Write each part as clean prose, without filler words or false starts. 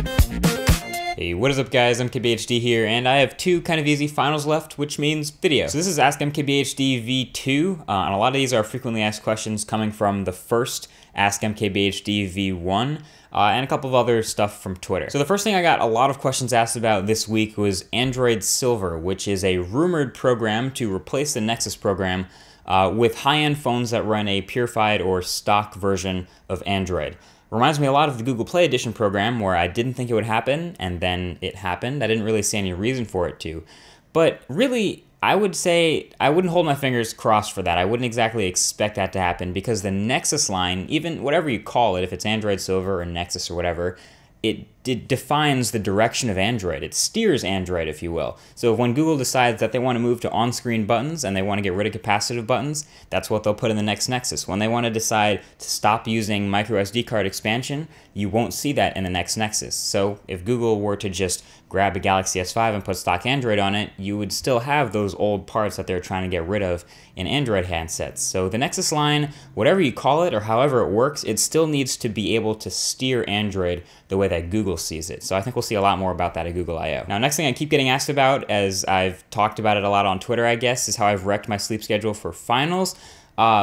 Hey, what is up guys, MKBHD here, and I have two kind of easy finals left, which means video. So this is Ask MKBHD V2, and a lot of these are frequently asked questions coming from the first Ask MKBHD V1, and a couple of other stuff from Twitter. So the first thing I got a lot of questions asked about this week was Android Silver, which is a rumored program to replace the Nexus program with high-end phones that run a purified or stock version of Android. Reminds me a lot of the Google Play Edition program, where I didn't think it would happen, and then it happened. I didn't really see any reason for it to. But really, I would say I wouldn't hold my fingers crossed for that. I wouldn't exactly expect that to happen, because the Nexus line, even whatever you call it, if it's Android Silver or Nexus or whatever, it defines the direction of Android. It steers Android, if you will. So when Google decides that they want to move to on-screen buttons and they want to get rid of capacitive buttons, that's what they'll put in the next Nexus. When they want to decide to stop using micro SD card expansion, you won't see that in the next Nexus. So if Google were to just grab a Galaxy S5 and put stock Android on it, you would still have those old parts that they're trying to get rid of in Android handsets. So the Nexus line, whatever you call it or however it works, it still needs to be able to steer Android the way that Google sees it. So I think we'll see a lot more about that at Google I/O. Now, next thing I keep getting asked about, as I've talked about it a lot on Twitter, I guess, is how I've wrecked my sleep schedule for finals.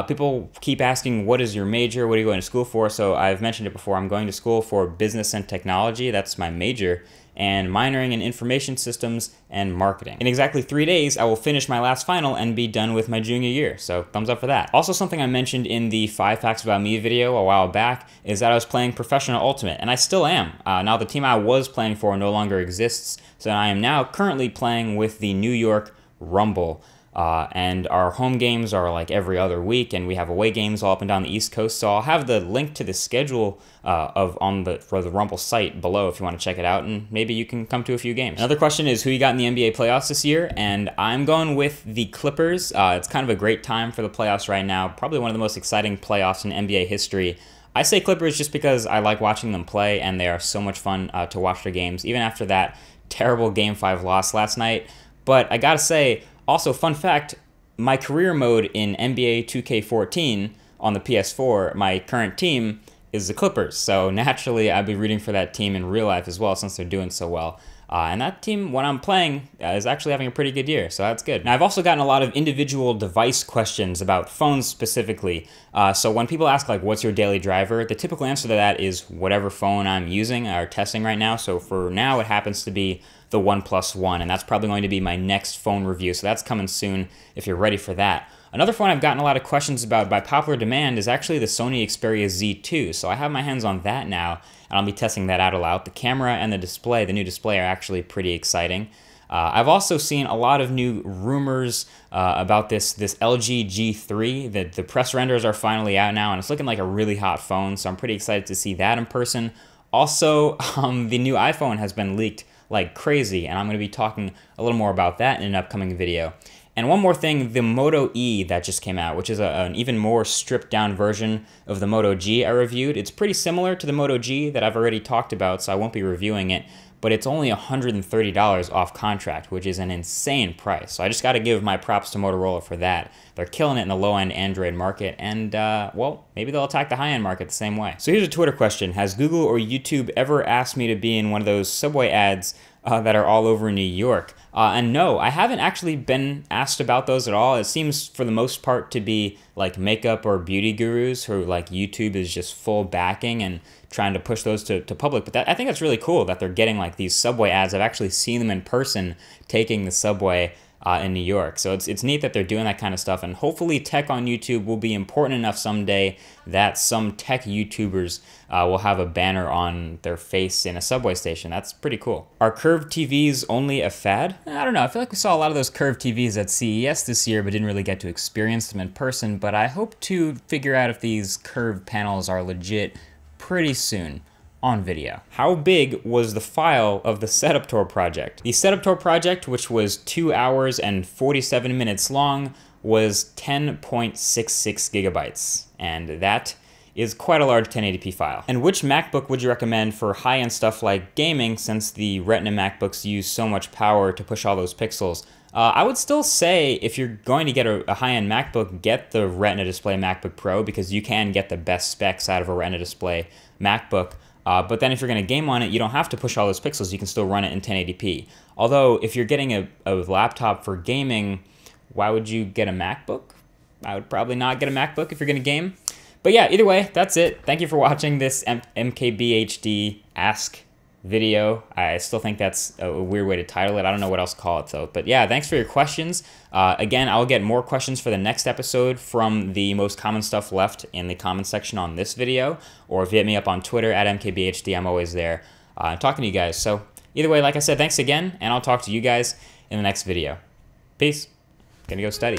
People keep asking, what is your major? What are you going to school for? So I've mentioned it before. I'm going to school for business and technology. That's my major. And minoring in information systems and marketing. In exactly 3 days, I will finish my last final and be done with my junior year, so thumbs up for that. Also, something I mentioned in the 5 Facts About Me video a while back is that I was playing Professional Ultimate, and I still am. Now, the team I was playing for no longer exists, so I am now currently playing with the New York Rumble. And our home games are like every other week, and we have away games all up and down the East Coast. So I'll have the link to the schedule for the Rumble site below if you want to check it out, and maybe you can come to a few games. Another question is who you got in the NBA playoffs this year, and I'm going with the Clippers. It's kind of a great time for the playoffs right now, probably one of the most exciting playoffs in NBA history. I say Clippers just because I like watching them play, and they are so much fun to watch their games, even after that terrible Game 5 loss last night. But I gotta say, also, fun fact, my career mode in NBA 2K14 on the PS4, my current team is the Clippers. So naturally, I'd be rooting for that team in real life as well, since they're doing so well. And that team, when I'm playing, is actually having a pretty good year, so that's good. Now, I've also gotten a lot of individual device questions about phones specifically. So when people ask, like, what's your daily driver, the typical answer to that is whatever phone I'm using or testing right now. So for now, it happens to be the OnePlus One, and that's probably going to be my next phone review, so that's coming soon if you're ready for that. Another phone I've gotten a lot of questions about by popular demand is actually the Sony Xperia Z2, so I have my hands on that now, and I'll be testing that out a lot. The camera and the display, the new display, are actually pretty exciting. I've also seen a lot of new rumors about this LG G3. The press renders are finally out now, and it's looking like a really hot phone, so I'm pretty excited to see that in person. Also, the new iPhone has been leaked like crazy, and I'm going to be talking a little more about that in an upcoming video. And one more thing, the Moto E that just came out, which is an even more stripped down version of the Moto G I reviewed. It's pretty similar to the Moto G that I've already talked about, so I won't be reviewing it, but it's only $130 off contract, which is an insane price. So I just got to give my props to Motorola for that. They're killing it in the low-end Android market, and well, maybe they'll attack the high-end market the same way. So here's a Twitter question. Has Google or YouTube ever asked me to be in one of those subway ads that are all over New York? And no, I haven't actually been asked about those at all. It seems for the most part to be like makeup or beauty gurus who like YouTube is just full backing and trying to push those to public. But I think that's really cool that they're getting like these subway ads. I've actually seen them in person taking the subway in New York. So it's neat that they're doing that kind of stuff, and hopefully tech on YouTube will be important enough someday that some tech YouTubers will have a banner on their face in a subway station. That's pretty cool. Are curved TVs only a fad? I don't know. I feel like we saw a lot of those curved TVs at CES this year, but didn't really get to experience them in person. But I hope to figure out if these curved panels are legit pretty soon on video. How big was the file of the setup tour project? The setup tour project, which was 2 hours and 47 minutes long, was 10.66 gigabytes, and that is quite a large 1080p file. And which MacBook would you recommend for high-end stuff like gaming, since the Retina MacBooks use so much power to push all those pixels? I would still say if you're going to get a high-end MacBook, get the Retina display MacBook Pro, because you can get the best specs out of a Retina display MacBook. But then if you're going to game on it, you don't have to push all those pixels. You can still run it in 1080p. Although if you're getting a laptop for gaming, why would you get a MacBook? I would probably not get a MacBook if you're going to game. But yeah, either way, that's it. Thank you for watching this MKBHD Ask video. I still think that's a weird way to title it. I don't know what else to call it though. But yeah, thanks for your questions. Again, I'll get more questions for the next episode from the most common stuff left in the comment section on this video. Or if you hit me up on Twitter at MKBHD, I'm always there talking to you guys. So either way, like I said, thanks again, and I'll talk to you guys in the next video. Peace. Gonna go study.